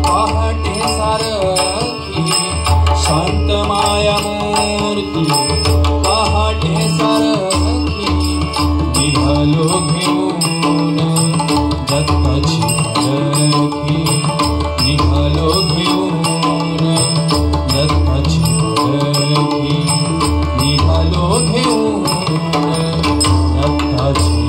पहाटे सारखी शांत माया मूर्ती पहाटे सारखी निघालो घेऊन दत्ताची पालखी निघालो घेऊन दत्ताची पालखी निघालो घेऊन दत्ताची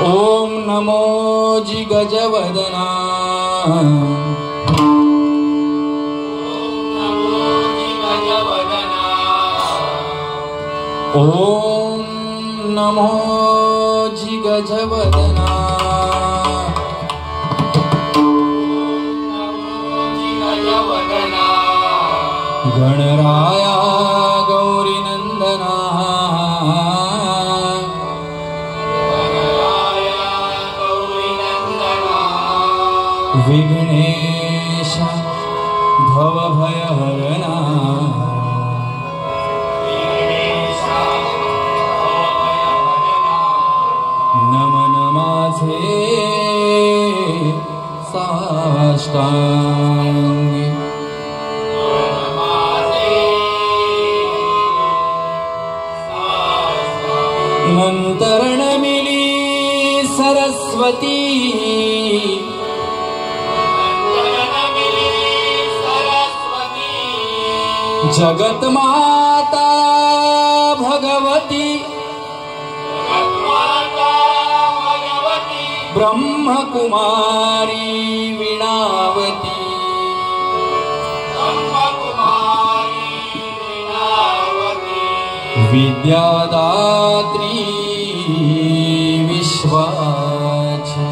ओम नमो जिगजवदना ओम नमो जिगजवदना गणराया गौरी नंदना विघ्नेश भवभयहरणा नमन माझे साष्टांगी नंतर नमिली सरस्वती जगत माता भगवती ब्रह्मकुमारी वीणावती विद्यादात्री विश्वाची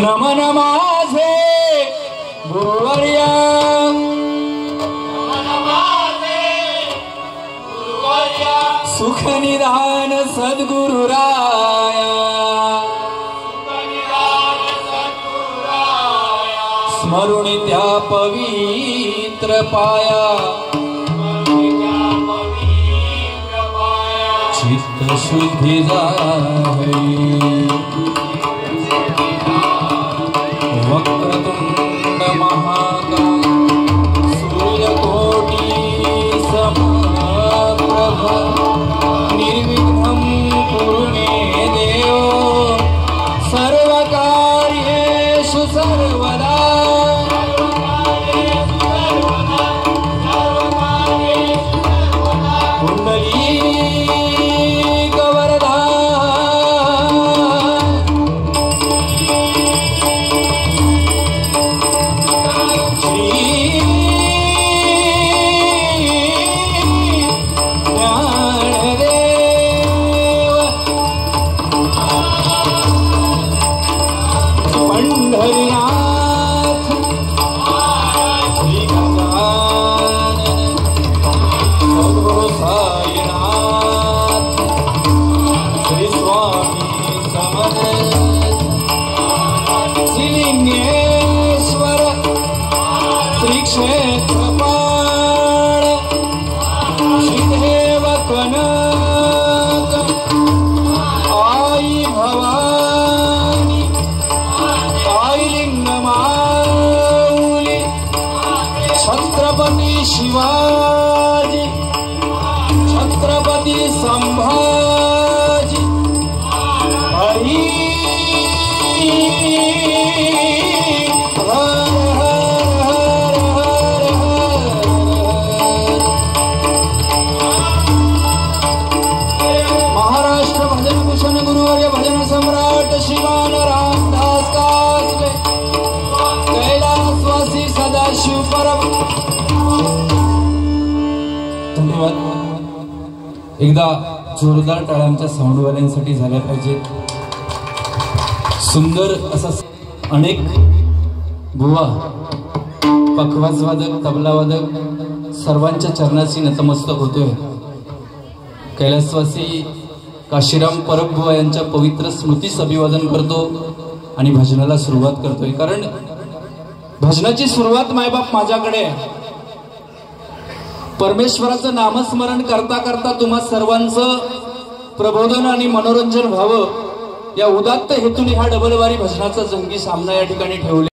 नमन माझे गुरुवर्या सुख निदान सद्गुरुराया स्मरुणी त्या पवित्र पाया चित्त शुद्धि जाए वक्रतुंड महाकाय सूर्यकोटि समप्रभ निर्विघ्नं कुरु मे देव सर्वकार्येषु सर्वदा शिवाजी छत्रपती संभाजी हरी हर हर हर हर हर शिवपरम. धन्यवाद. एकदा जोरदार टाळ्या आमच्या साऊंडवाल्यांसाठी झाल्या पाहिजेत. सुंदर असा अनेक बुवा पखवाजवादक तबलावादक सर्वांच्या चरणाशी नतमस्तक होतोय. कैलासवासी काशीराम परब बुवा यांच्या पवित्र स्मृतीस अभिवादन करतो आणि भजनाला सुरुवात करतोय. कारण भजनाची सुरुवात मायबाप माझ्याकडे आहे. परमेश्वराचं नामस्मरण करता करता तुम्हा सर्वांचं प्रबोधन आणि मनोरंजन व्हावं या उदात्त हेतूने हा डबलवारी भजनाचा जंगी सामना या ठिकाणी ठेवला.